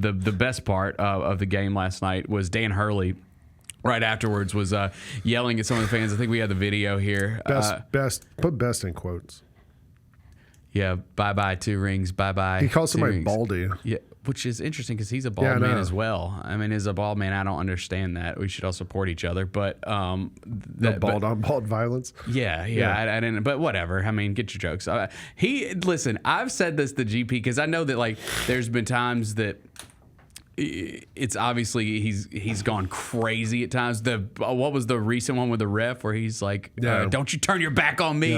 the best part of the game last night was Dan Hurley. Right afterwards was yelling at some of the fans. I think we had the video here. Put best in quotes. Yeah, bye-bye 2 rings, bye-bye. He calls somebody rings. baldy. Yeah, which is interesting because he's a bald man as well. I mean, as a bald man, I don't understand that. We should all support each other. But no bald on bald violence. Yeah. I didn't. But whatever. I mean, get your jokes. Listen. I've said this to GP because I know that like there's been times that. It's obviously he's gone crazy at times. What was the recent one with the ref where he's like, "Don't you turn your back on me?"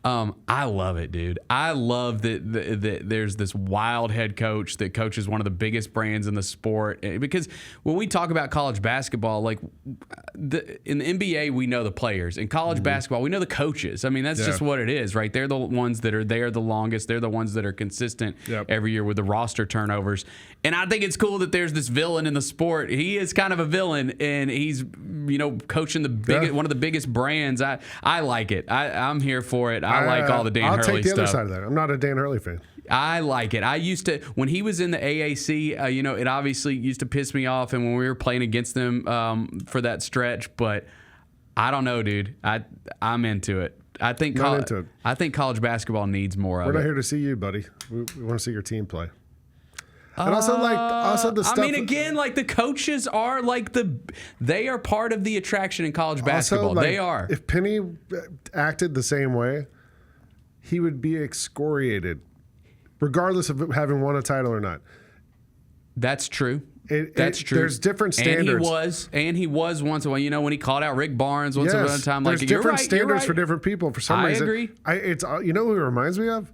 Yeah. I love it, dude. I love that there's this wild head coach that coaches one of the biggest brands in the sport. Because when we talk about college basketball, like in the NBA, we know the players. In college basketball, we know the coaches. I mean, that's just what it is, right? They're the ones that are there the longest. They're the ones that are consistent every year with the roster turnovers. And I think it's cool that there's this villain in the sport. He is kind of a villain, and he's coaching one of the biggest brands. I like it. I'm here for it. I like all the Dan Hurley stuff. I'll take the other side of that. I'm not a Dan Hurley fan. I like it. I used to, when he was in the AAC, it obviously used to piss me off, and when we were playing against them for that stretch, but I don't know, dude. I'm into it. I think college basketball needs more of it. We're not here to see you, buddy. We want to see your team play. And also the stuff. I mean, again, like the coaches are they are part of the attraction in college basketball. Also, they are. If Penny acted the same way, he would be excoriated, regardless of having won a title or not. That's true. That's true. There's different standards. And he was once in a while, when he called out Rick Barnes once upon a time. There's different standards for different people. For some reason, I agree. It's who it reminds me of?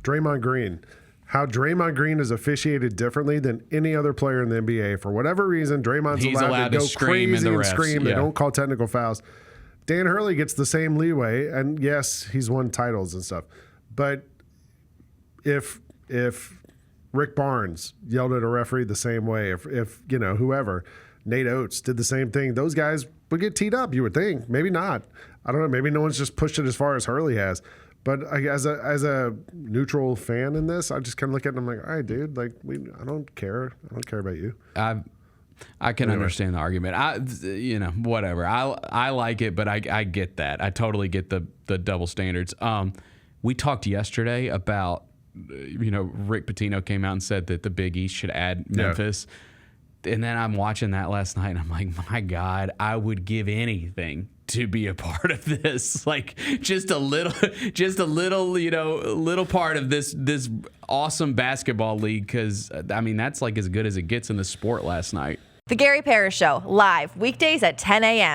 Draymond Green. How Draymond Green is officiated differently than any other player in the NBA. For whatever reason, Draymond's allowed to go crazy and scream. They don't call technical fouls. Dan Hurley gets the same leeway, and yes, he's won titles and stuff. But if Rick Barnes yelled at a referee the same way, if whoever, Nate Oates did the same thing, those guys would get teed up, you would think. Maybe not. I don't know. Maybe no one's just pushed it as far as Hurley has. But as a neutral fan in this, I just kind of look at them like, all right, dude, I don't care. I don't care about you. I can understand the argument. Whatever. I like it, but I get that. I totally get the double standards. We talked yesterday about, Rick Pitino came out and said that the Big East should add Memphis. And then I'm watching that last night, and I'm like, my God, I would give anything to be a part of this, like just a little, little part of this awesome basketball league. Because I mean, that's like as good as it gets in the sport last night. The Gary Parrish Show, live weekdays at 10 a.m.